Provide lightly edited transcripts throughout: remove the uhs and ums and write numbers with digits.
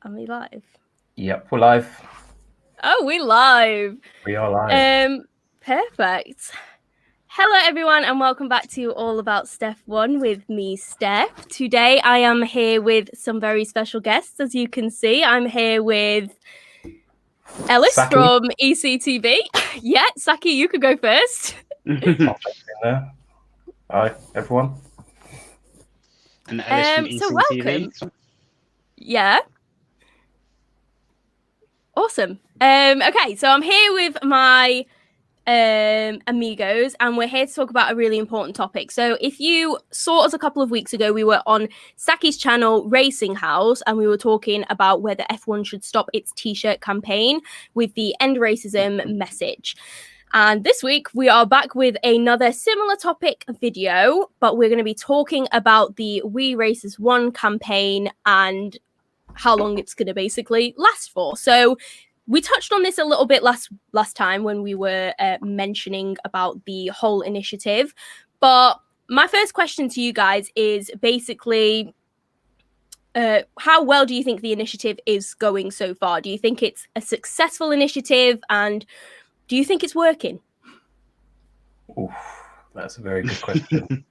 Are we live? Yep, we're live. Oh, we're live. We are live. Perfect. Hello, everyone, and welcome back to All About Steph 1 with me, Steph. Today, I am here with some very special guests, as you can see. I'm here with Ellis Sakki. from ECTV. Yeah, Sakki, you could go first. Hi, everyone. And Ellis from ECTV. So welcome. Yeah. Awesome. Okay, so I'm here with my amigos, and we're here to talk about a really important topic. So if you saw us a couple of weeks ago, we were on Sakki's channel Racing House, and we were talking about whether F1 should stop its t-shirt campaign with the End Racism message. And this week we are back with another similar topic video, but we're going to be talking about the WeRaceAsOne campaign and how long it's going to basically last for. So we touched on this a little bit last time when we were mentioning about the whole initiative. But my first question to you guys is basically, how well do you think the initiative is going so far? Do you think it's a successful initiative, and do you think it's working? Oof, that's a very good question.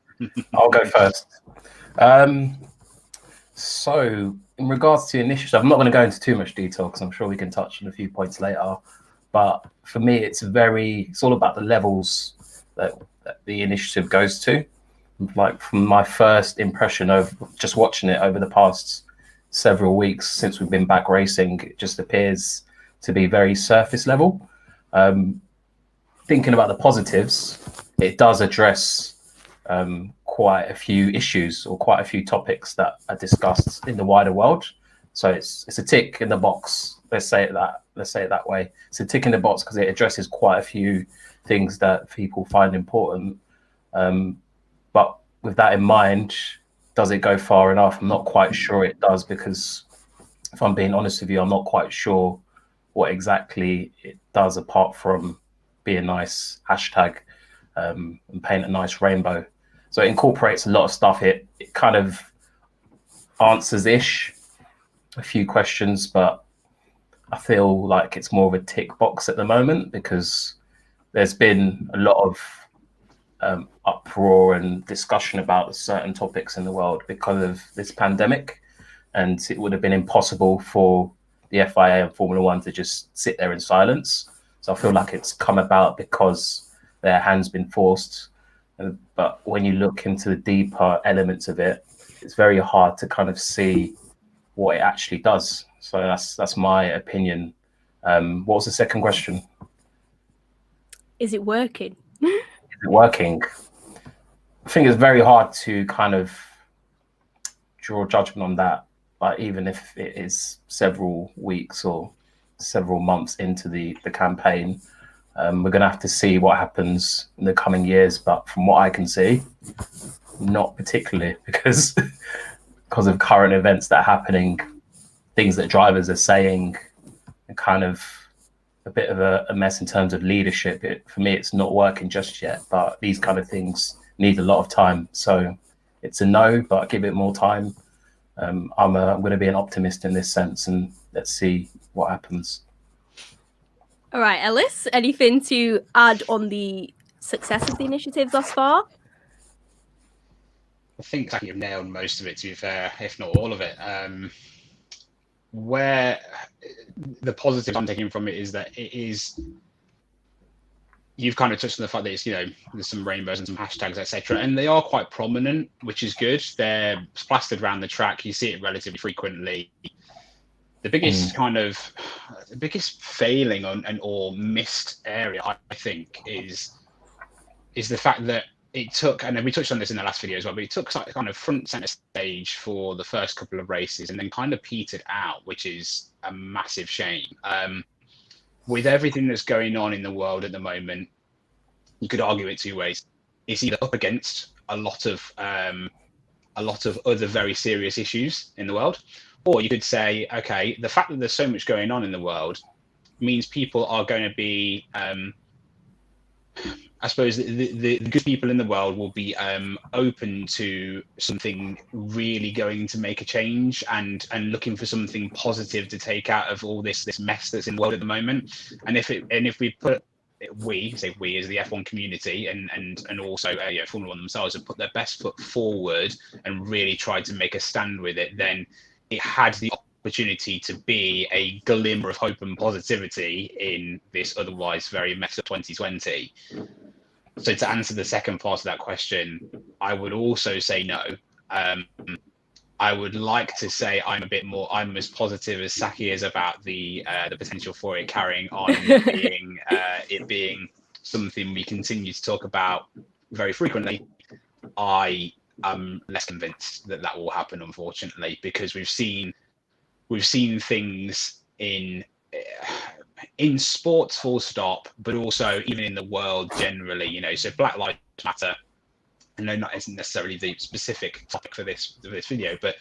I'll go first. So in regards to the initiative, I'm not going to go into too much detail because I'm sure we can touch on a few points later. But for me, it's all about the levels that the initiative goes to. Like from my first impression of just watching it over the past several weeks since we've been back racing, it just appears to be very surface level. Thinking about the positives, it does address quite a few issues or quite a few topics that are discussed in the wider world. So it's a tick in the box. Let's say it that way. It's a tick in the box because it addresses quite a few things that people find important. But with that in mind, does it go far enough? I'm not quite sure it does, because if I'm being honest with you, I'm not quite sure what exactly it does apart from be a nice hashtag and paint a nice rainbow. So it incorporates a lot of stuff. It kind of answers-ish a few questions, but I feel like it's more of a tick box at the moment because there's been a lot of uproar and discussion about certain topics in the world because of this pandemic, and it would have been impossible for the FIA and Formula One to just sit there in silence. So I feel like it's come about because their hand's been forced. But when you look into the deeper elements of it, it's very hard to kind of see what it actually does. So that's my opinion. What was the second question? Is it working? Is it working? I think it's very hard to kind of draw judgment on that. Like, even if it is several weeks or several months into the campaign, we're going to have to see what happens in the coming years. But from what I can see, not particularly, because of current events that are happening, things that drivers are saying, and kind of a bit of a mess in terms of leadership. For me, it's not working just yet, but these kind of things need a lot of time. So it's a no, but give it more time. I'm going to be an optimist in this sense, and let's see what happens. All right, Ellis, anything to add on the success of the initiative thus far? I think you've nailed most of it, to be fair, if not all of it. Where the positive I'm taking from it is that you've kind of touched on the fact that it's, there's some rainbows and some hashtags, etc., and they are quite prominent, which is good. They're plastered around the track. You see it relatively frequently. The biggest failing or missed area, I think, is the fact that it took, and we touched on this in the last video as well, but it took kind of front center stage for the first couple of races and then kind of petered out, which is a massive shame. With everything that's going on in the world at the moment, you could argue it two ways. It's either up against a lot of other very serious issues in the world, or you could say, okay, the fact that there's so much going on in the world means people are going to be I suppose the good people in the world will be open to something really going to make a change, and looking for something positive to take out of all this mess that's in the world at the moment. And if we put we as the F1 community and also Formula One themselves have put their best foot forward and really tried to make a stand with it, then it had the opportunity to be a glimmer of hope and positivity in this otherwise very messed up 2020. So to answer the second part of that question, I would also say no. I would like to say I'm as positive as Sakki is about the potential for it carrying on and it being something we continue to talk about very frequently. I am less convinced that will happen, unfortunately, because we've seen things in sports full stop, but also even in the world generally, so Black Lives Matter, I know that isn't necessarily the specific topic for this video, but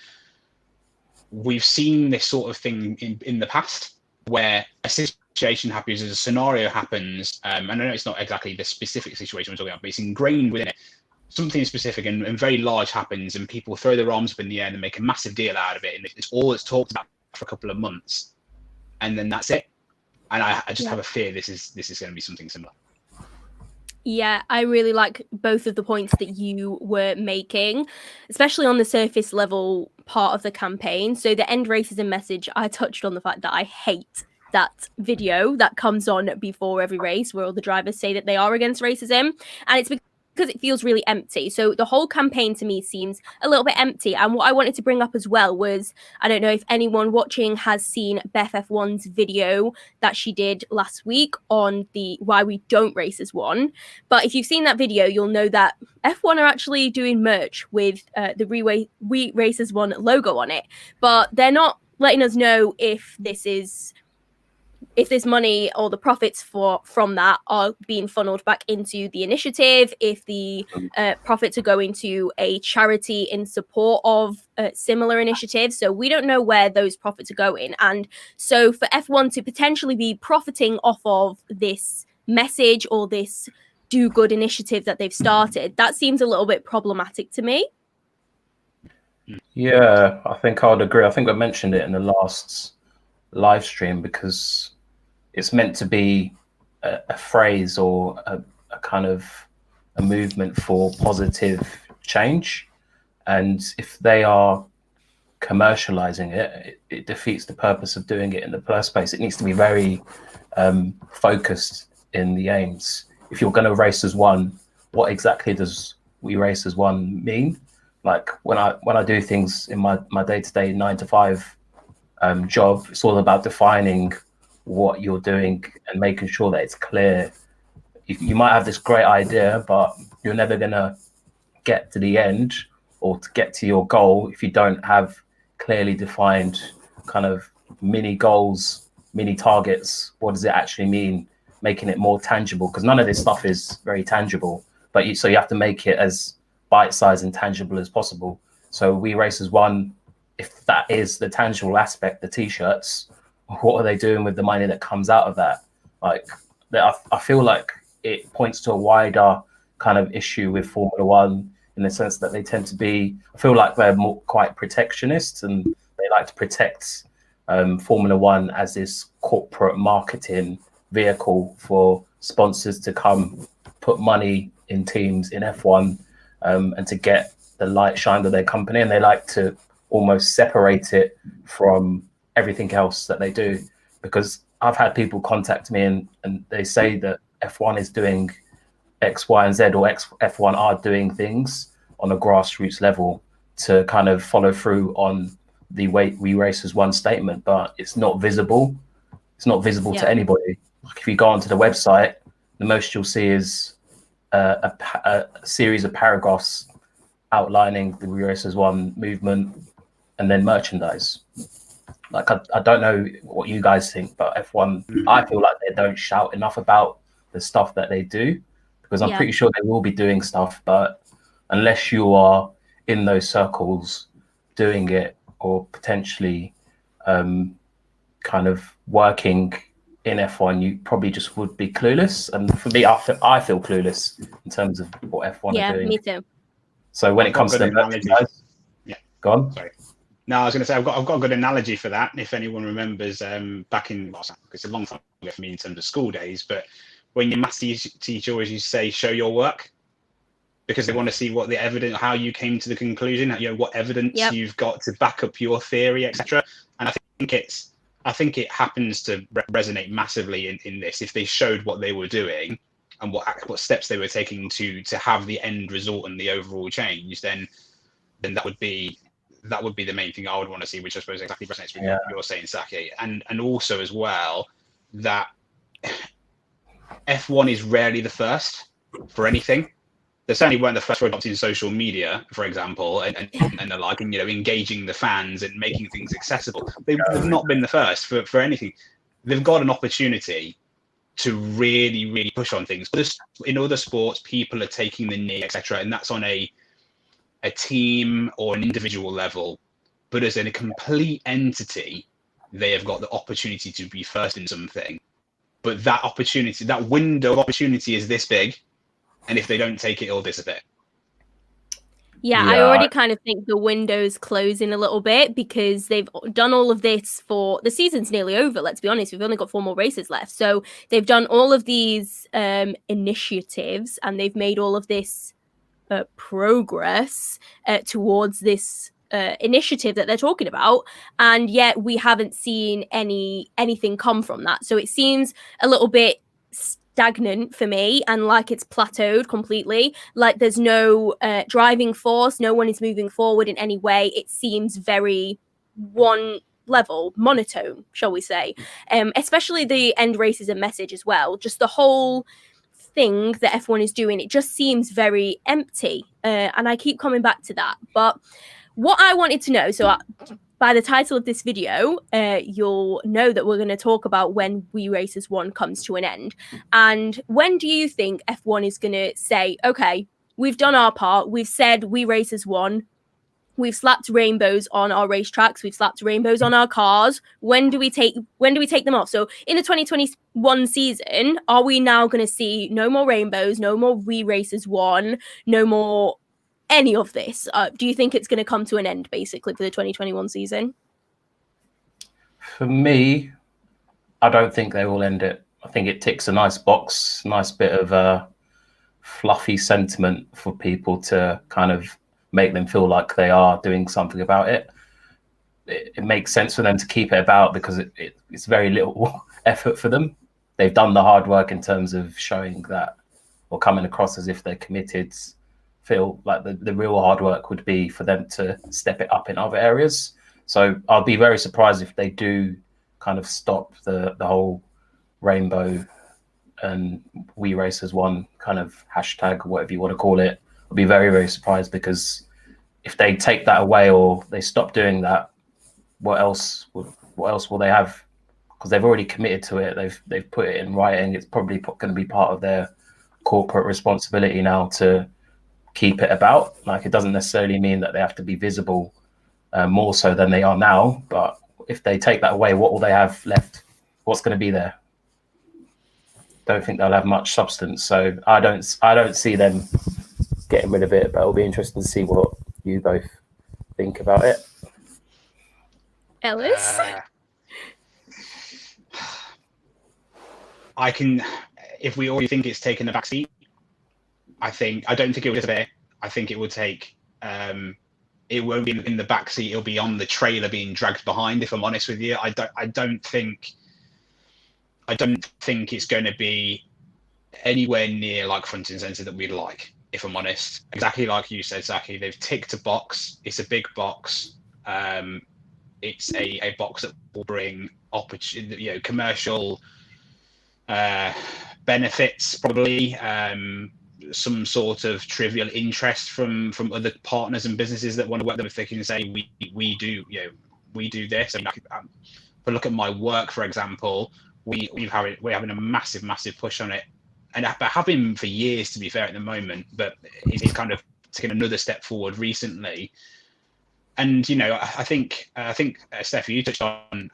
we've seen this sort of thing in the past where a situation happens, as a scenario happens, and I know it's not exactly the specific situation we're talking about, but it's ingrained within it. Something specific and very large happens, and people throw their arms up in the air and make a massive deal out of it, and it's all that's talked about for a couple of months, and then that's it. And I just have a fear this is going to be something similar. Yeah, I really like both of the points that you were making, especially on the surface level part of the campaign. So the end racism message, I touched on the fact that I hate that video that comes on before every race where all the drivers say that they are against racism. And it's because it feels really empty. So the whole campaign to me seems a little bit empty. And what I wanted to bring up as well was, I don't know if anyone watching has seen Beth F1's video that she did last week on the Why We Don't Race as One. But if you've seen that video, you'll know that F1 are actually doing merch with the We Race As One logo on it. But they're not letting us know if this money or the profits from that are being funneled back into the initiative, if the profits are going to a charity in support of similar initiatives. So we don't know where those profits are going. And so for F1 to potentially be profiting off of this message or this do good initiative that they've started, that seems a little bit problematic to me. Yeah, I think I would agree. I think I mentioned it in the last live stream because it's meant to be a phrase or a kind of a movement for positive change. And if they are commercializing it, it defeats the purpose of doing it in the first place. It needs to be very focused in the aims. If you're going to race as one, what exactly does We Race As One mean? Like when I do things in my day-to-day 9-to-5 job, it's all about defining what you're doing and making sure that it's clear. You might have this great idea, but you're never going to get to the end or to get to your goal if you don't have clearly defined kind of mini goals, mini targets. What does it actually mean? Making it more tangible, because none of this stuff is very tangible, but so you have to make it as bite-sized and tangible as possible. So We Race As One, if that is the tangible aspect, the t-shirts, what are they doing with the money that comes out of that? Like, I feel like it points to a wider kind of issue with Formula One in the sense that they tend to be, I feel like they're quite protectionist, and they like to protect Formula One as this corporate marketing vehicle for sponsors to come put money in teams in F1 and to get the light shined on their company. And they like to almost separate it from everything else that they do, because I've had people contact me and they say that F1 is doing X, Y, and Z, or F1 are doing things on a grassroots level to kind of follow through on the way We Race As One statement, but it's not visible. It's not visible to anybody. Like if you go onto the website, the most you'll see is a series of paragraphs outlining the We Race As One movement and then merchandise. Like, I don't know what you guys think, but F1, I feel like they don't shout enough about the stuff that they do, because I'm pretty sure they will be doing stuff, but unless you are in those circles doing it or potentially kind of working in F1, you probably just would be clueless. And for me, I feel clueless in terms of what F1 are doing. Me too. So when it comes to the merchandise, go on. Sorry. No, I was going to say I've got a good analogy for that. If anyone remembers, back in it's a long time ago for me in terms of school days, but when your maths teacher always used to say, "Show your work," because they want to see what the evidence, how you came to the conclusion, what evidence you've got to back up your theory, etc. And I think it happens to resonate massively in this. If they showed what they were doing and what steps they were taking to have the end result and the overall change, then that would be the main thing I would want to see, which I suppose exactly resonates with what you're saying, Sakki. And also as well, that F1 is rarely the first for anything. They certainly weren't the first for adopting social media, for example, and the like, and engaging the fans and making things accessible. They've not been the first for anything. They've got an opportunity to really, really push on things. In other sports, people are taking the knee, etc., and that's on a team or an individual level. But as in a complete entity, they have got the opportunity to be first in something. But that opportunity, that window of opportunity is this big. And if they don't take it, it'll disappear. Yeah, I already kind of think the window's closing a little bit because they've done all of this for the season's nearly over. Let's be honest, we've only got 4 more races left. So they've done all of these initiatives and they've made all of this progress towards this initiative that they're talking about. And yet we haven't seen anything come from that. So it seems a little bit stagnant for me and like it's plateaued completely. Like there's no driving force, no one is moving forward in any way. It seems very one level, monotone, shall we say. Especially the end races and message as well. Just the whole thing that F1 is doing, it just seems very empty. And I keep coming back to that. But what I wanted to know, by the title of this video, you'll know that we're going to talk about when WeRaceAsOne comes to an end. And when do you think F1 is going to say, okay, we've done our part. We've said WeRaceAsOne. We've slapped rainbows on our racetracks. We've slapped rainbows on our cars. When do we take them off? So in the 2021 season, are we now going to see no more rainbows, no more WeRaceAsOne, no more any of this? Do you think it's going to come to an end basically for the 2021 season? For me, I don't think they will end it. I think it ticks a nice box, nice bit of a fluffy sentiment for people to kind of make them feel like they are doing something about it. It makes sense for them to keep it about because it's very little effort for them. They've done the hard work in terms of showing that or coming across as if they're committed. Feel like the real hard work would be for them to step it up in other areas. So I'll be very surprised if they do kind of stop the whole rainbow and WeRaceAsOne kind of hashtag, whatever you want to call it. I'll be very, very surprised because if they take that away or they stop doing that, what else will they have? Because they've already committed to it. They've put it in writing. It's probably going to be part of their corporate responsibility now to keep it about. Like, it doesn't necessarily mean that they have to be visible more so than they are now, but if they take that away, what will they have left? What's going to be there? Don't think they'll have much substance. So I don't see them getting rid of it, but it'll be interesting to see what you both think about it. Ellis? If we already think it's taken a backseat, I don't think it will disappear. I think it will take, it won't be in the backseat. It'll be on the trailer being dragged behind, if I'm honest with you. I don't think it's going to be anywhere near like front and center that we'd like, if I'm honest. Exactly like you said, Sakki, they've ticked a box. It's a big box. It's a box that will bring commercial benefits, probably. Some sort of trivial interest from other partners and businesses that want to work them, if they can say we do this. But look at my work, for example. We're having a massive push on it, and have been for years, to be fair, at the moment. But it's kind of taken another step forward recently. And I think Steph, you touched on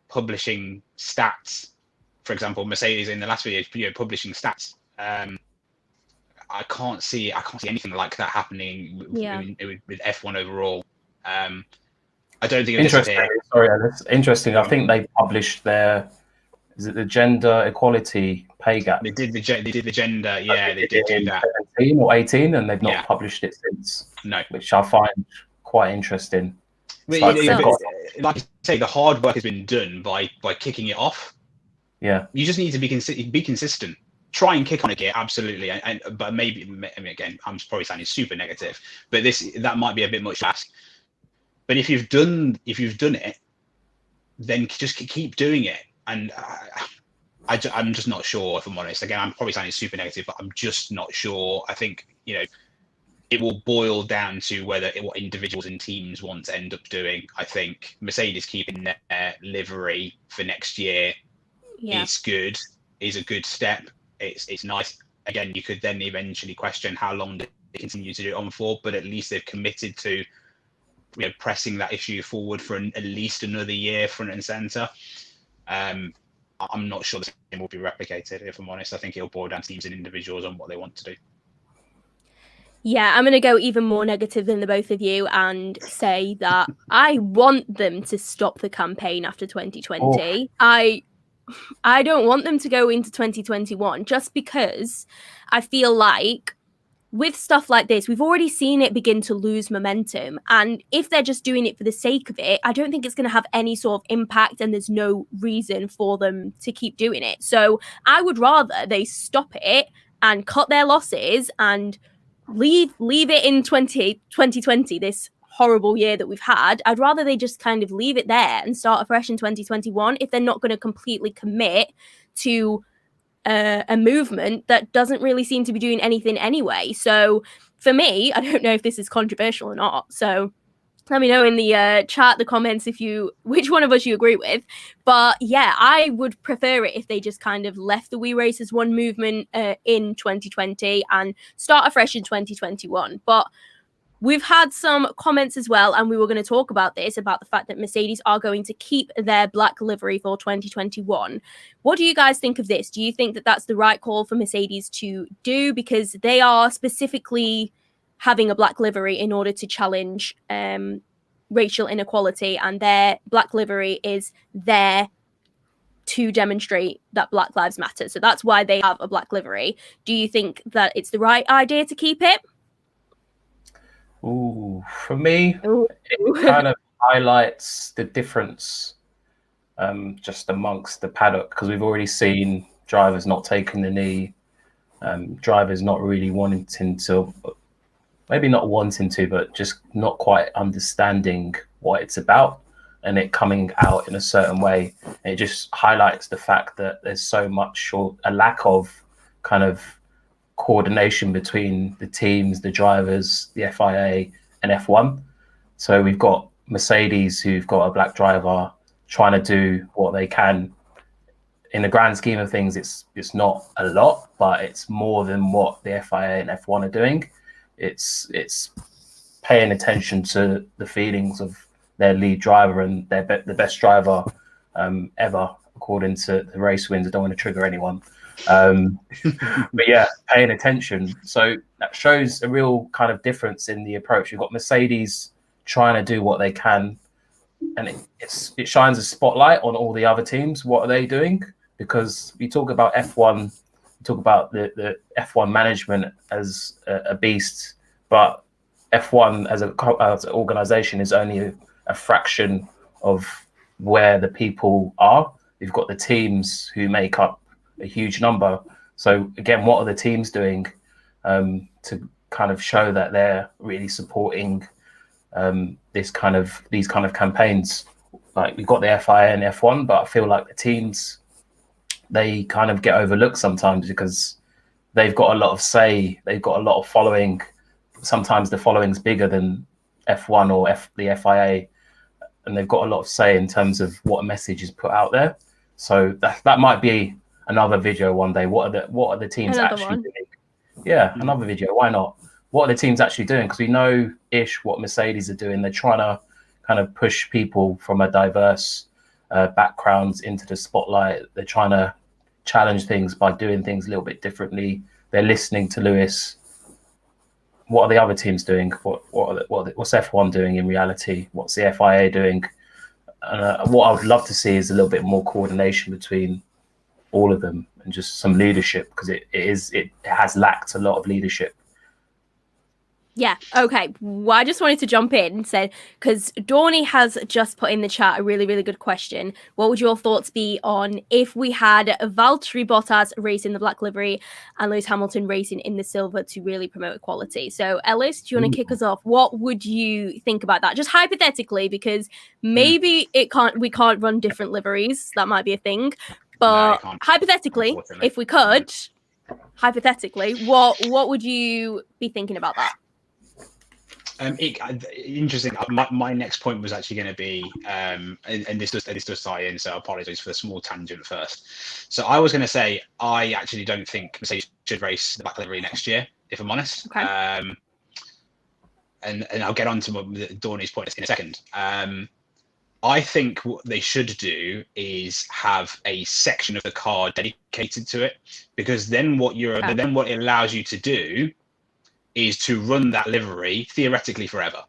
publishing stats for example, Mercedes in the last video, publishing stats. I can't see anything like that happening with F1 overall. I don't think interesting. Sorry, Alice. Interesting. I think they published their the gender equality pay gap. They did the gender. Yeah, they did do that. 17 or 18, and they've not published it since. No, which I find quite interesting. Like I say, the hard work has been done by kicking it off. Yeah, you just need to be consistent. Try and kick on again, absolutely. But maybe, I mean, again, I'm probably sounding super negative, but that might be a bit much to ask. But if you've done it, then just keep doing it. And I'm just not sure, if I'm honest. Again, I'm probably sounding super negative, but I'm just not sure. I think, it will boil down to what individuals and teams want to end up doing. I think Mercedes keeping their livery for next year is a good step. It's nice. Again, you could then eventually question how long they continue to do it on for, but at least they've committed to pressing that issue forward for at least another year, front and center. I'm not sure the same will be replicated, if I'm honest. I think it'll boil down to teams and individuals on what they want to do. Yeah, I'm going to go even more negative than the both of you and say that I want them to stop the campaign after 2020. Oh. I don't want them to go into 2021 just because I feel like with stuff like this, we've already seen it begin to lose momentum. And if they're just doing it for the sake of it, I don't think it's going to have any sort of impact, and there's no reason for them to keep doing it. So I would rather they stop it and cut their losses and leave it in 2020, this horrible year that we've had. I'd rather they just kind of leave it there and start afresh in 2021 if they're not going to completely commit to a movement that doesn't really seem to be doing anything anyway. So for me, I don't know if this is controversial or not, so let me know in the chat, the comments, which one of us you agree with. But yeah, I would prefer it if they just kind of left the WeRaceAsOne movement in 2020 and start afresh in 2021. But we've had some comments as well, and we were going to talk about this, about the fact that Mercedes are going to keep their black livery for 2021. What do you guys think of this? Do you think that that's the right call for Mercedes to do? Because they are specifically having a black livery in order to challenge racial inequality, and their black livery is there to demonstrate that Black Lives Matter. So that's why they have a black livery. Do you think that it's the right idea to keep it? Ooh, for me, it kind of highlights the difference just amongst the paddock, because we've already seen drivers not taking the knee, drivers not really wanting to, maybe not wanting to, but just not quite understanding what it's about, and it coming out in a certain way. And it just highlights the fact that there's so much, or a lack of kind of coordination between the teams, the drivers, the FIA and F1. So we've got Mercedes, who've got a black driver, trying to do what they can. In the grand scheme of things, it's not a lot, but it's more than what the FIA and F1 are doing. It's paying attention to the feelings of their lead driver and the best driver ever, according to the race wins. I don't want to trigger anyone. But yeah, paying attention. So that shows a real kind of difference in the approach. You've got Mercedes trying to do what they can, and it shines a spotlight on all the other teams. What are they doing? Because we talk about F1, we talk about the F1 management as a beast, but F1 as an organization is only a fraction of where the people are. You've got the teams who make up a huge number. So again, what are the teams doing to kind of show that they're really supporting these kind of campaigns? Like, we've got the FIA and F1, but I feel like the teams, they kind of get overlooked sometimes because they've got a lot of say, they've got a lot of following. Sometimes the following's bigger than F1 or the FIA, and they've got a lot of say in terms of what message is put out there. So that might be another video one day. What are the teams actually doing? Yeah, another video. Why not? What are the teams actually doing? Because we know what Mercedes are doing. They're trying to kind of push people from a diverse backgrounds into the spotlight. They're trying to challenge things by doing things a little bit differently. They're listening to Lewis. What are the other teams doing? What's F1 doing in reality? What's the FIA doing? What I would love to see is a little bit more coordination between all of them and just some leadership, because it has lacked a lot of leadership. Yeah, okay. Well, I just wanted to jump in and say, because Dawny has just put in the chat a really, really good question. What would your thoughts be on if we had Valtteri Bottas racing the black livery and Lewis Hamilton racing in the silver to really promote equality? So, Ellis, do you want to kick us off? What would you think about that? Just hypothetically, because maybe we can't run different liveries. That might be a thing. But No, hypothetically, if we could, what would you be thinking about that? Interesting. My next point was actually going to be, and this does tie in, so I apologize for the small tangent first. So I was going to say, I actually don't think Mercedes should race the black livery next year, if I'm honest. Okay. And I'll get on to Dawny's point in a second. I think what they should do is have a section of the car dedicated to it, because then what it allows you to do is to run that livery theoretically forever.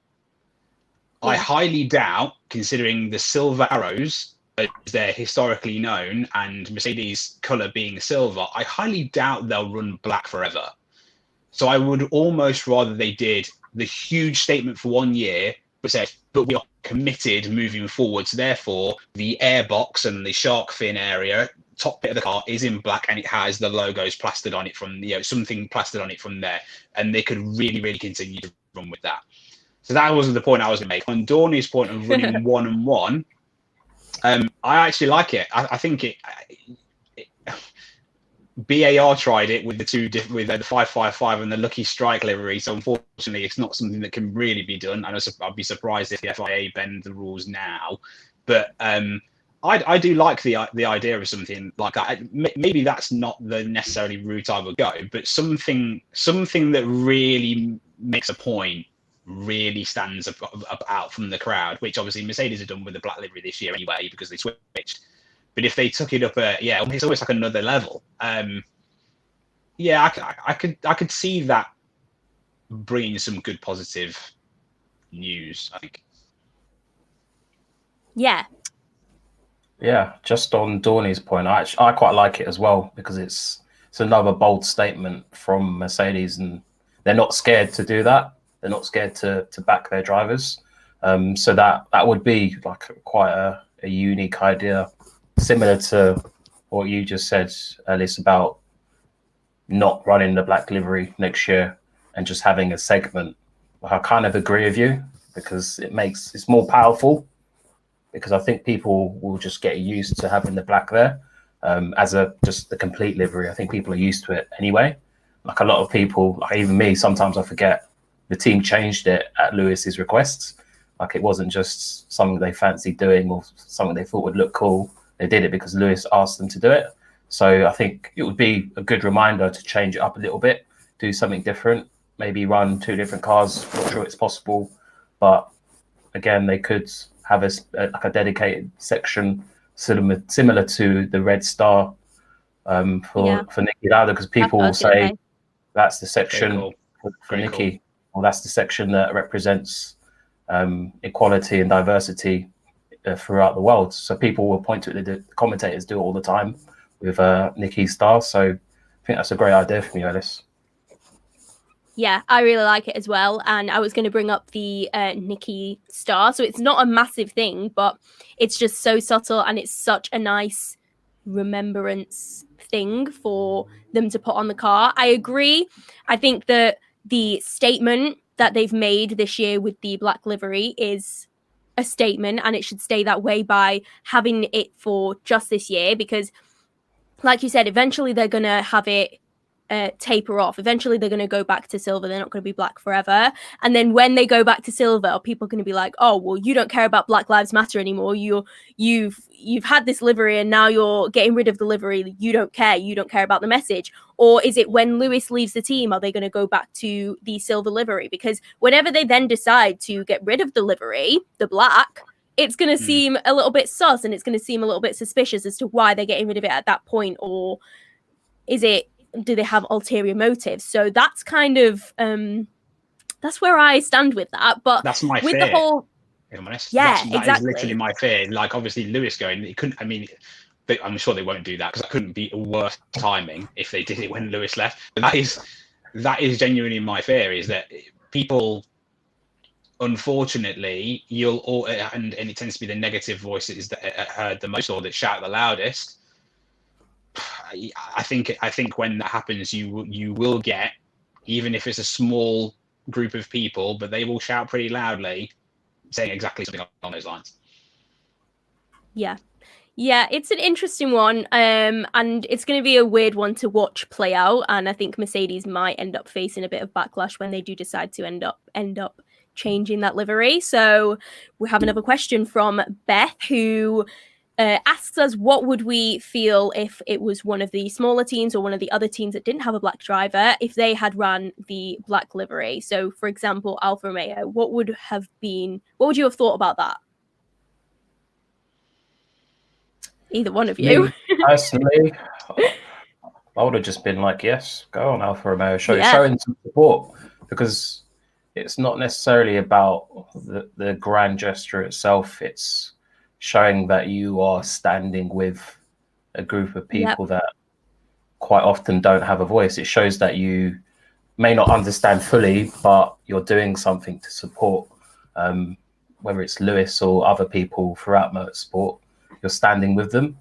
Yeah. I highly doubt, considering the silver arrows as they're historically known and Mercedes colour being silver, I highly doubt they'll run black forever. So I would almost rather they did the huge statement for 1 year, but said, but we are committed moving forward. So therefore, the airbox and the shark fin area, top bit of the car, is in black, and it has the logos plastered on it from, something plastered on it from there, and they could really, really continue to run with that. So that was the point I was going to make. On Dawny's point of running 1-1, I actually like it. I think BAR tried it with with the 555 and the Lucky Strike livery. So unfortunately, it's not something that can really be done. And I'd be surprised if the FIA bend the rules now. But I do like the idea of something like that. Maybe that's not the necessarily route I would go, but something that really makes a point, really stands up out from the crowd, which obviously Mercedes have done with the black livery this year anyway, because they switched. But if they took it up, it's almost like another level. I could see that bringing some good positive news, I think. Yeah. Yeah, just on Dawny's point, I quite like it as well, because it's another bold statement from Mercedes, and they're not scared to do that. They're not scared to back their drivers. So that would be like quite a unique idea, similar to what you just said, Alice, about not running the black livery next year and just having a segment. I kind of agree with you, because it's more powerful, because I think people will just get used to having the black there as just the complete livery. I think people are used to it anyway. Like a lot of people, like even me, sometimes I forget the team changed it at Lewis's request. Like it wasn't just something they fancied doing or something they thought would look cool. They did it because Lewis asked them to do it. So I think it would be a good reminder to change it up a little bit, do something different, maybe run 2 different cars. Not sure it's possible, but again, they could have a dedicated section similar to the Red Star for Nikki Lauda, because people will say that's the section for Nikki, or that's the section that represents equality and diversity throughout the world. So people will point to it. The commentators do it all the time with Nikki Star. So I think that's a great idea from you, Alice. Yeah, I really like it as well. And I was going to bring up the Nikki Star. So it's not a massive thing, but it's just so subtle, and it's such a nice remembrance thing for them to put on the car. I agree. I think that the statement that they've made this year with the black livery is a statement, and it should stay that way by having it for just this year, because like you said, eventually they're going to have it taper off. Eventually they're going to go back to silver. They're not going to be black forever. And then when they go back to silver, people are going to be like, oh, well, you don't care about Black Lives Matter anymore. You've had this livery and now you're getting rid of the livery. You don't care. You don't care about the message. Or is it when Lewis leaves the team, are they going to go back to the silver livery? Because whenever they then decide to get rid of the livery, the black, it's going to seem a little bit sus and it's going to seem a little bit suspicious as to why they're getting rid of it at that point, or do they have ulterior motives? So that's kind of that's where I stand with that. But that's my with fear. the whole, If I'm honest, yeah, that exactly. is literally my fear. Like, obviously, Lewis going, it couldn't. I mean, I'm sure they won't do that because that couldn't be a worse timing if they did it when Lewis left. But that is genuinely my fear, is that people, unfortunately, and it tends to be the negative voices that are heard the most or that shout the loudest. I think when that happens, you will get, even if it's a small group of people, but they will shout pretty loudly, saying exactly something along those lines. Yeah, it's an interesting one, and it's going to be a weird one to watch play out. And I think Mercedes might end up facing a bit of backlash when they do decide to end up changing that livery. So we have another question from Beth, who asks us, what would we feel if it was one of the smaller teams or one of the other teams that didn't have a black driver, if they had ran the black livery? So, for example, Alfa Romeo, what would you have thought about that? Either one of you. Me, personally, I would have just been like, yes, go on, Alfa Romeo, showing some support, because it's not necessarily about the grand gesture itself. It's showing that you are standing with a group of people that quite often don't have a voice. It shows that you may not understand fully, but you're doing something to support, whether it's Lewis or other people throughout motorsport. You're standing with them.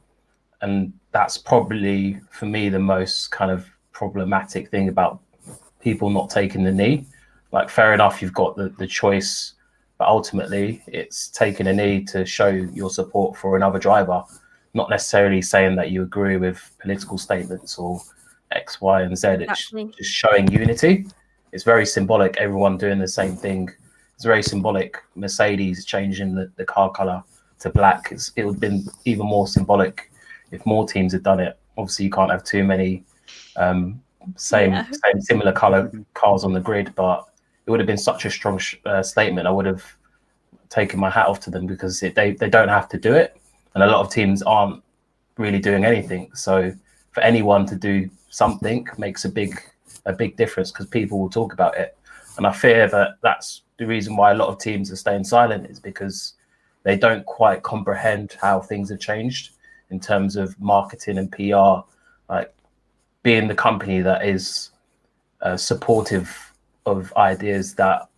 And that's probably, for me, the most kind of problematic thing about people not taking the knee. Like, fair enough, you've got the choice, but ultimately it's taking a knee to show your support for another driver, not necessarily saying that you agree with political statements or X, Y, and Z. Exactly. It's just showing unity. It's very symbolic, everyone doing the same thing. It's very symbolic. Mercedes changing the car color to black. It would have been even more symbolic if more teams had done it. Obviously, you can't have too many similar color cars on the grid, but it would have been such a strong statement. I would have taken my hat off to them, because they don't have to do it, and a lot of teams aren't really doing anything. So for anyone to do something makes a big difference, because people will talk about it. And I fear that that's the reason why a lot of teams are staying silent, is because they don't quite comprehend how things have changed in terms of marketing and PR. Like, being the company that is supportive of ideas that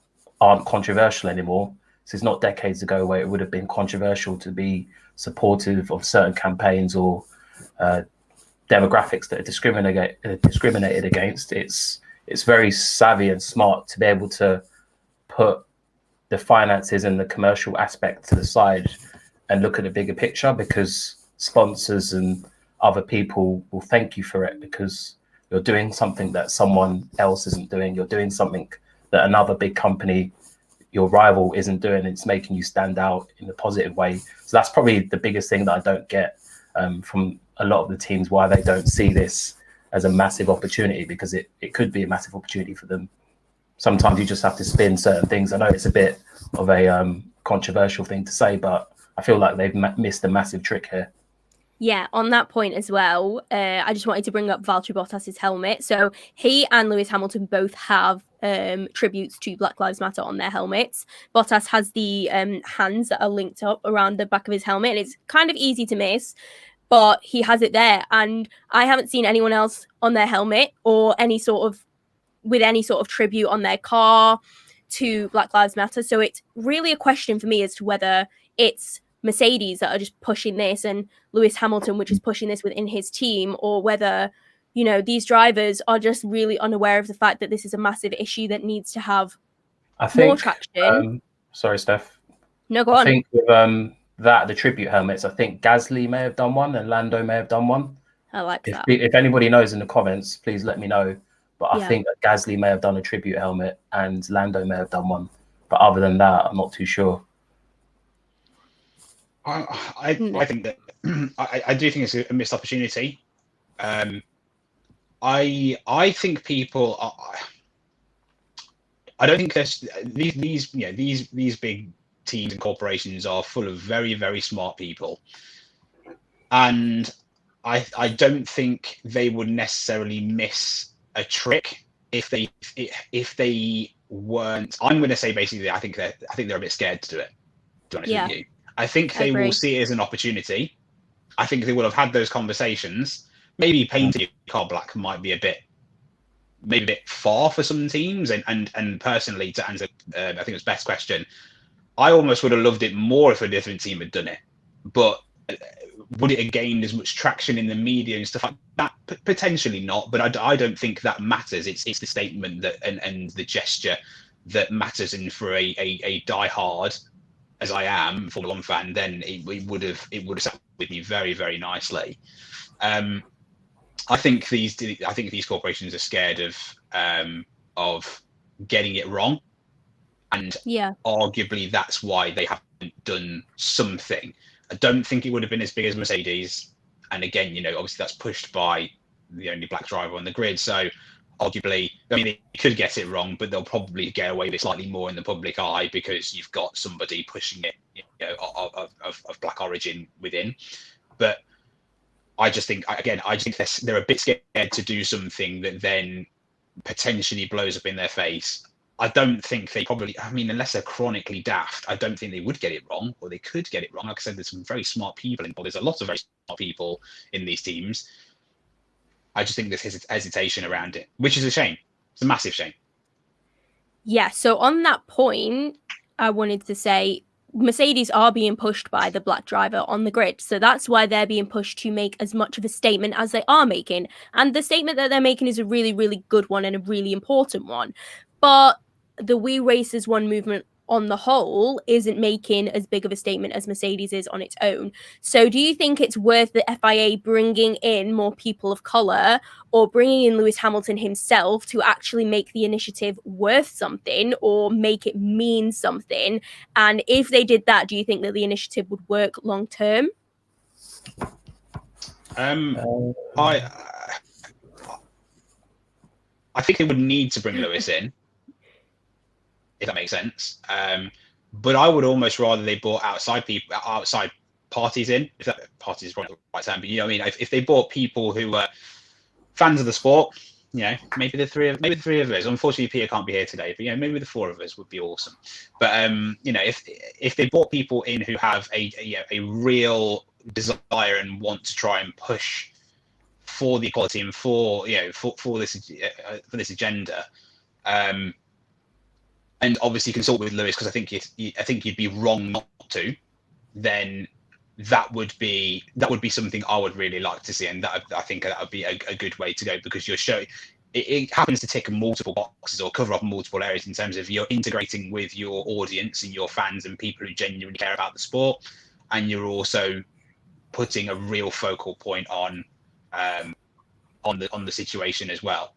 aren't controversial anymore. So it's not decades ago where it would have been controversial to be supportive of certain campaigns or demographics that are discriminated against. It's very savvy and smart to be able to put the finances and the commercial aspect to the side and look at the bigger picture, because sponsors and other people will thank you for it, because you're doing something that someone else isn't doing. You're doing something that another big company, your rival, isn't doing. It's making you stand out in a positive way. So that's probably the biggest thing that I don't get from a lot of the teams, why they don't see this as a massive opportunity, because it could be a massive opportunity for them. Sometimes you just have to spin certain things. I know it's a bit of a controversial thing to say, but I feel like they've missed a massive trick here. Yeah, on that point as well, I just wanted to bring up Valtteri Bottas's helmet. So he and Lewis Hamilton both have tributes to Black Lives Matter on their helmets. Bottas has the hands that are linked up around the back of his helmet, and it's kind of easy to miss, but he has it there. And I haven't seen anyone else on their helmet or with any sort of tribute on their car to Black Lives Matter. So it's really a question for me as to whether it's Mercedes that are just pushing this and Lewis Hamilton, which is pushing this within his team, or whether, these drivers are just really unaware of the fact that this is a massive issue that needs to have more traction. Sorry, Steph. No, go on. I think with the tribute helmets, I think Gasly may have done one and Lando may have done one. I like that. If anybody knows in the comments, please let me know. But I think that Gasly may have done a tribute helmet and Lando may have done one. But other than that, I'm not too sure. I think that I do think it's a missed opportunity. I think people are, I don't think there's these big teams and corporations are full of very, very smart people. And I don't think they would necessarily miss a trick if they weren't. I'm going to say basically, I think they're a bit scared to do it. To be honest with you, I think they will see it as an opportunity. I think they will have had those conversations. Maybe painting your car black might be a bit far for some teams. And personally, to answer, I think it was Beth's question, I almost would have loved it more if a different team had done it. But would it have gained as much traction in the media and stuff like that? Potentially not. But I don't think that matters. It's the statement that and the gesture that matters. And for a diehard, as I am, Formula One fan, then it would have sat with me very, very nicely. I think these corporations are scared of getting it wrong, and arguably that's why they haven't done something. I don't think it would have been as big as Mercedes, and again, obviously that's pushed by the only black driver on the grid. So arguably, I mean, they could get it wrong, but they'll probably get away with it slightly more in the public eye because you've got somebody pushing it, of black origin within. But I just think they're a bit scared to do something that then potentially blows up in their face. I don't think they probably, unless they're chronically daft, I don't think they would get it wrong, or they could get it wrong. Like I said, there's some very smart people involved. There's a lot of very smart people in these teams. I just think there's hesitation around it, which is a shame. It's a massive shame. Yeah, so on that point, I wanted to say Mercedes are being pushed by the black driver on the grid. So that's why they're being pushed to make as much of a statement as they are making. And the statement that they're making is a really, really good one and a really important one. But the WeRaceAsOne movement on the whole isn't making as big of a statement as Mercedes is on its own. So do you think it's worth the FIA bringing in more people of colour or bringing in Lewis Hamilton himself to actually make the initiative worth something or make it mean something? And if they did that, do you think that the initiative would work long term? I think they would need to bring Lewis in, if that makes sense. But I would almost rather they brought outside parties in, if that parties is probably the right term, but if they brought people who were fans of the sport, maybe the three of us. Unfortunately, Peter can't be here today, but maybe the four of us would be awesome. But if they brought people in who have a real desire and want to try and push for the equality and for this agenda, and obviously consult with Lewis, because I think you'd be wrong not to, then that would be something I would really like to see, and I think that would be a good way to go, because you're showing it happens to tick multiple boxes or cover up multiple areas in terms of you're integrating with your audience and your fans and people who genuinely care about the sport, and you're also putting a real focal point on the situation as well.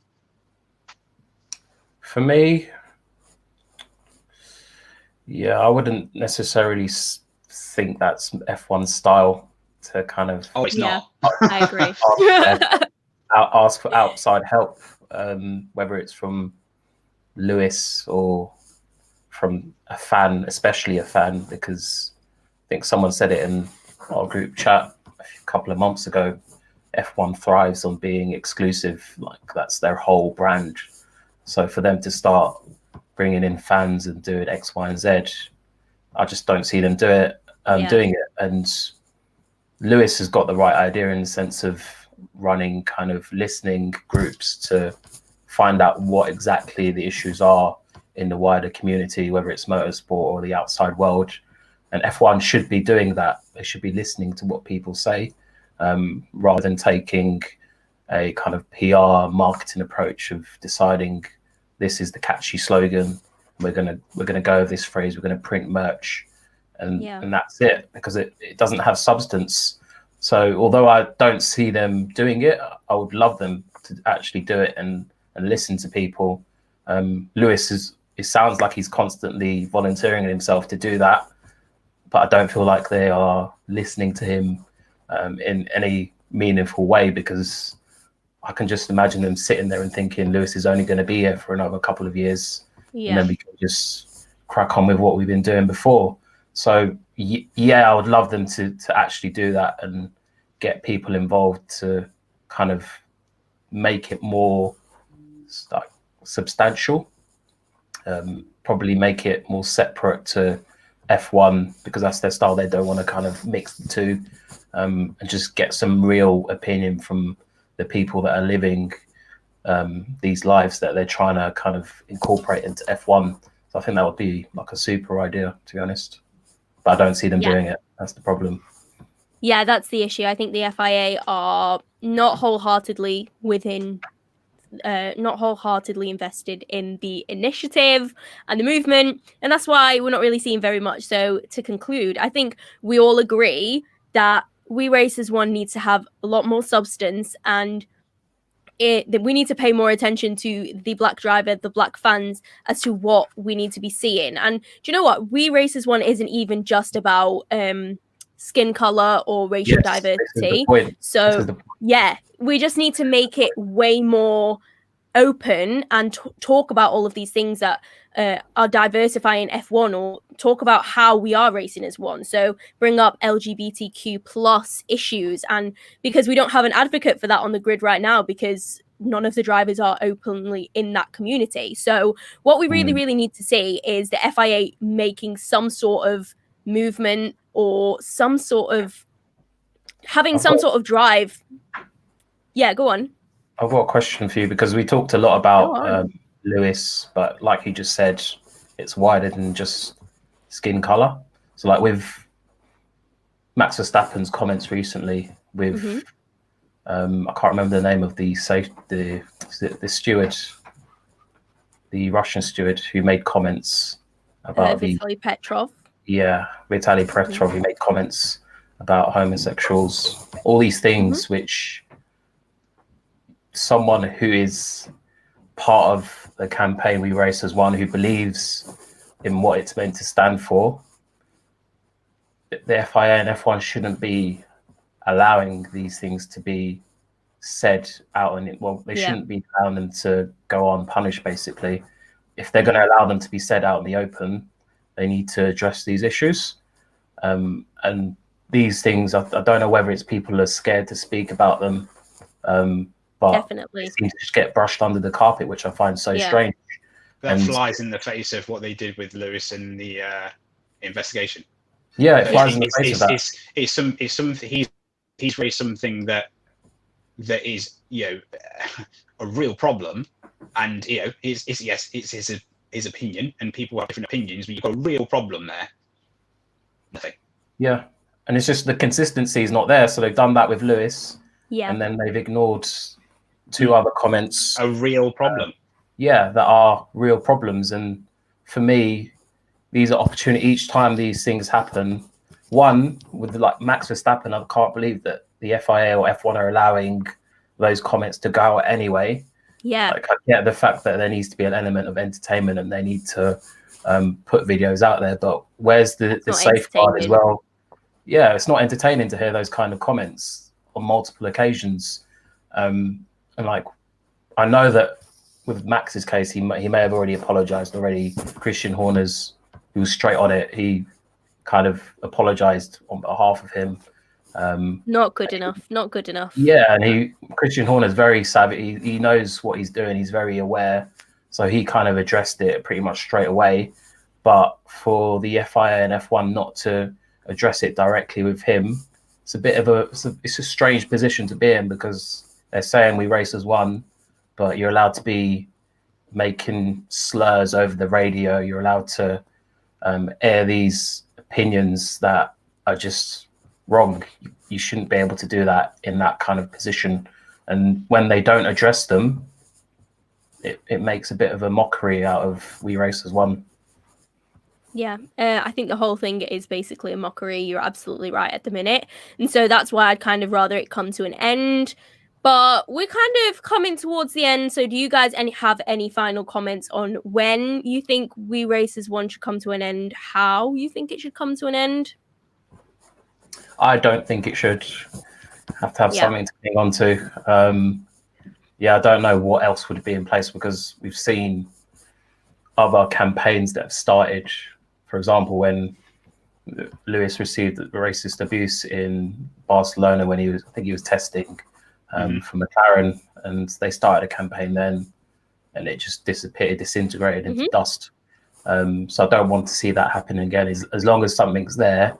For me, I wouldn't necessarily think that's F1 style to kind of. Oh, it's not. I agree. ask for outside help, whether it's from Lewis or from a fan, especially a fan, because I think someone said it in our group chat a couple of months ago. F1 thrives on being exclusive, like that's their whole brand. So for them to start bringing in fans and doing X, Y, and Z, I just don't see them doing it. And Lewis has got the right idea in the sense of running kind of listening groups to find out what exactly the issues are in the wider community, whether it's motorsport or the outside world. And F1 should be doing that. They should be listening to what people say, rather than taking a kind of PR marketing approach of deciding this is the catchy slogan. We're gonna go with this phrase. We're gonna print merch, and that's it, because it doesn't have substance. So although I don't see them doing it, I would love them to actually do it and listen to people. Lewis it sounds like he's constantly volunteering himself to do that, but I don't feel like they are listening to him in any meaningful way, because I can just imagine them sitting there and thinking Lewis is only going to be here for another couple of years, and then we can just crack on with what we've been doing before. So yeah, I would love them to actually do that and get people involved to kind of make it more like substantial. Probably make it more separate to F1 because that's their style. They don't want to kind of mix the two, and just get some real opinion from the people that are living these lives that they're trying to kind of incorporate into F1. So I think that would be like a super idea, to be honest. But I don't see them doing it. That's the problem. Yeah, that's the issue. I think the FIA are not wholeheartedly invested in the initiative and the movement, and that's why we're not really seeing very much. So to conclude, I think we all agree that WeRaceAsOne needs to have a lot more substance, and that we need to pay more attention to the black driver, the black fans, as to what we need to be seeing. And do you know what? WeRaceAsOne isn't even just about skin color or racial diversity. So yeah, we just need to make it way more open and talk about all of these things that are diversifying F1, or talk about how we are racing as one. So bring up LGBTQ plus issues, and because we don't have an advocate for that on the grid right now, because none of the drivers are openly in that community. So what we really need to see is the FIA making some sort of movement, or some sort of having some sort of drive. Yeah, go on. I've got a question for you, because we talked a lot about Lewis, but like he just said, it's wider than just skin color. So like with Max Verstappen's comments recently with I can't remember the name of the steward, the Russian steward who made comments about Vitaly Petrov. Yeah, Vitaly Petrov, who made comments about homosexuals, all these things which someone who is part of the campaign WeRaceAsOne, who believes in what it's meant to stand for, the FIA and F1 shouldn't be allowing these things to be said out, and they shouldn't be allowing them to go unpunished. Basically, if they're going to allow them to be said out in the open, they need to address these issues. And these things, I don't know whether it's people are scared to speak about them, but definitely they seem to just get brushed under the carpet, which I find so strange. That flies in the face of what they did with Lewis in the investigation. Yeah, it flies in the face of that. It's something he's raised something that is, you know, a real problem, and you know, it's his opinion, and people have different opinions, but you've got a real problem there. Nothing. Yeah, and it's just the consistency is not there. So they've done that with Lewis, and then they've ignored two other comments. A real problem. That are real problems. And for me, these are opportunity each time these things happen. One, with like Max Verstappen, I can't believe that the FIA or F1 are allowing those comments to go out anyway. Yeah, like, I get the fact that there needs to be an element of entertainment and they need to put videos out there, but where's the safeguard as well? Yeah, it's not entertaining to hear those kind of comments on multiple occasions. And like, I know that with Max's case, he may have already apologized already. Christian Horner's, who was straight on it, he kind of apologized on behalf of him. Not good enough. Yeah, and Christian Horner's very savvy. He knows what he's doing. He's very aware. So he kind of addressed it pretty much straight away. But for the FIA and F1 not to address it directly with him, it's a bit of it's a strange position to be in, because they're saying WeRaceAsOne, but you're allowed to be making slurs over the radio. You're allowed to air these opinions that are just wrong. You shouldn't be able to do that in that kind of position. And when they don't address them, it makes a bit of a mockery out of WeRaceAsOne. Yeah, I think the whole thing is basically a mockery. You're absolutely right at the minute. And so that's why I'd kind of rather it come to an end. But we're kind of coming towards the end. So do you guys have any final comments on when you think WeRaceAsOne should come to an end? How you think it should come to an end? I don't think it should. Have to have something to hang on to. I don't know what else would be in place, because we've seen other campaigns that have started. For example, when Lewis received racist abuse in Barcelona when I think he was testing for McLaren, and they started a campaign then, and it just disappeared, disintegrated into dust. So I don't want to see that happen again. As long as something's there,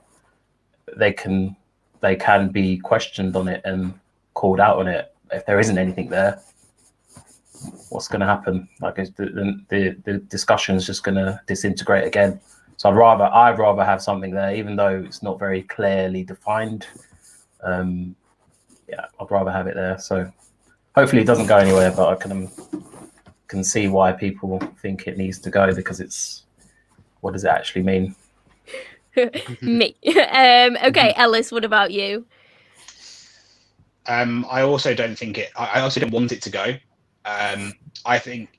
they can be questioned on it and called out on it. If there isn't anything there, what's going to happen? Like the discussion is just going to disintegrate again. So I'd rather have something there, even though it's not very clearly defined. Yeah, I'd rather have it there. So hopefully it doesn't go anywhere, but I can see why people think it needs to go, because what does it actually mean? Me. Okay, Ellis, what about you? I also don't think I also don't want it to go. I think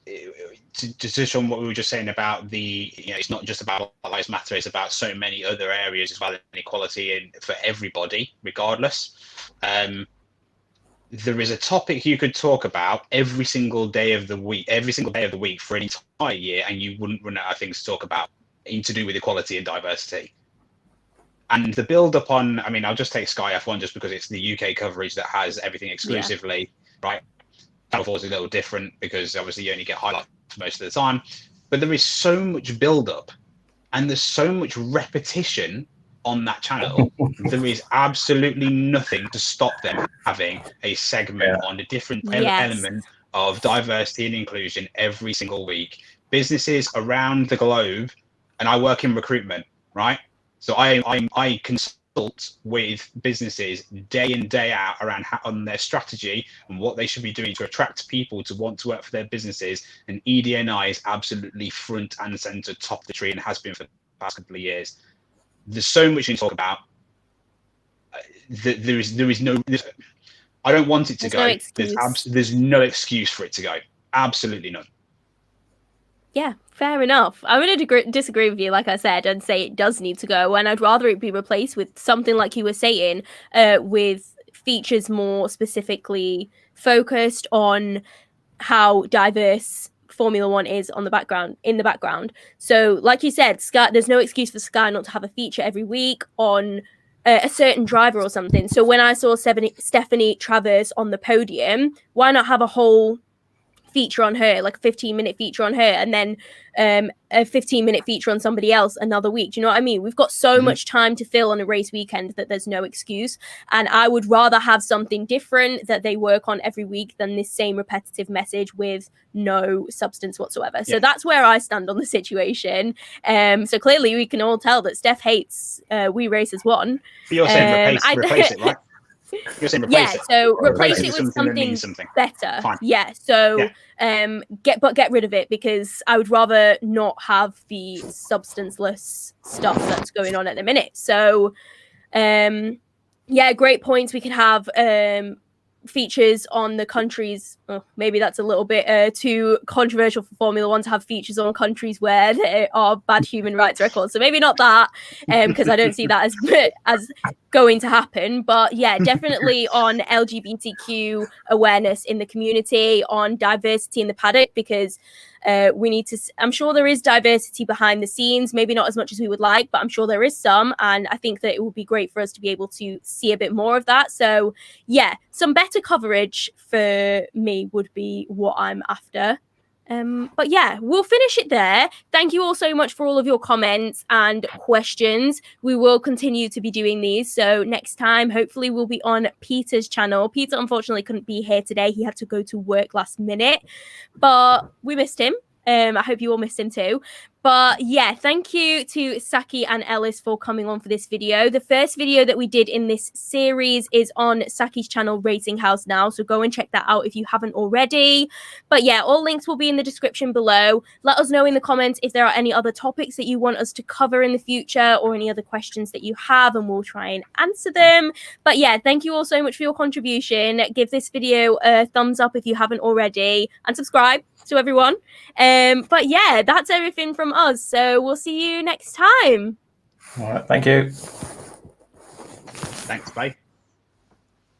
just on what we were just saying about it's not just about Black Lives Matter, it's about so many other areas as well, inequality for everybody, regardless. There is a topic you could talk about every single day of the week for an entire year, and you wouldn't run out of things to talk about to do with equality and diversity. And the build up on, I'll just take Sky F1 just because it's the UK coverage that has everything exclusively, right? Channel 4 is a little different because obviously you only get highlights most of the time. But there is so much build up and there's so much repetition on that channel. There is absolutely nothing to stop them having a segment on a different element of diversity and inclusion every single week. Businesses around the globe, and I work in recruitment, right? So I consult with businesses day in, day out around on their strategy and what they should be doing to attract people to want to work for their businesses. And ED&I is absolutely front and center, top of the tree, and has been for the past couple of years. There's so much to talk about. There is no. I don't want it to go. There's no excuse for it to go. Absolutely none. Yeah, fair enough. I'm going to disagree with you, like I said, and say it does need to go. And I'd rather it be replaced with something like you were saying, with features more specifically focused on how diverse Formula One is in the background. So, like you said, Sky, there's no excuse for Sky not to have a feature every week on a certain driver or something. So when I saw Stephanie Travers on the podium, why not have a whole feature on her, like a 15-minute feature on her, and then a 15-minute feature on somebody else another week? Do you know what I mean? We've got so much time to fill on a race weekend that there's no excuse. And I would rather have something different that they work on every week than this same repetitive message with no substance whatsoever. So that's where I stand on the situation. So clearly we can all tell that Steph hates WeRaceAsOne. But you're saying replace it, right? So replace it with something better. Fine. Get rid of it, because I would rather not have the substanceless stuff that's going on at the minute. So great points. We could have features on the countries. Maybe that's a little bit too controversial for Formula One to have features on countries where there are bad human rights records. So maybe not that, because I don't see that as going to happen. But yeah, definitely on LGBTQ awareness in the community, on diversity in the paddock, because we need to. I'm sure there is diversity behind the scenes, maybe not as much as we would like, but I'm sure there is some, and I think that it would be great for us to be able to see a bit more of that. So yeah, some better coverage for me would be what I'm after. But yeah, we'll finish it there. Thank you all so much for all of your comments and questions. We will continue to be doing these. So next time, hopefully we'll be on Peter's channel. Peter unfortunately couldn't be here today. He had to go to work last minute, but we missed him. I hope you all missed him too. But yeah, thank you to Sakki and Ellis for coming on for this video. The first video that we did in this series is on Sakki's channel, Racing House now. So go and check that out if you haven't already. But yeah, all links will be in the description below. Let us know in the comments if there are any other topics that you want us to cover in the future, or any other questions that you have, and we'll try and answer them. But yeah, thank you all so much for your contribution. Give this video a thumbs up if you haven't already, and subscribe to everyone. But yeah, that's everything from us. So we'll see you next time. All right. Thank you. Thanks. Bye.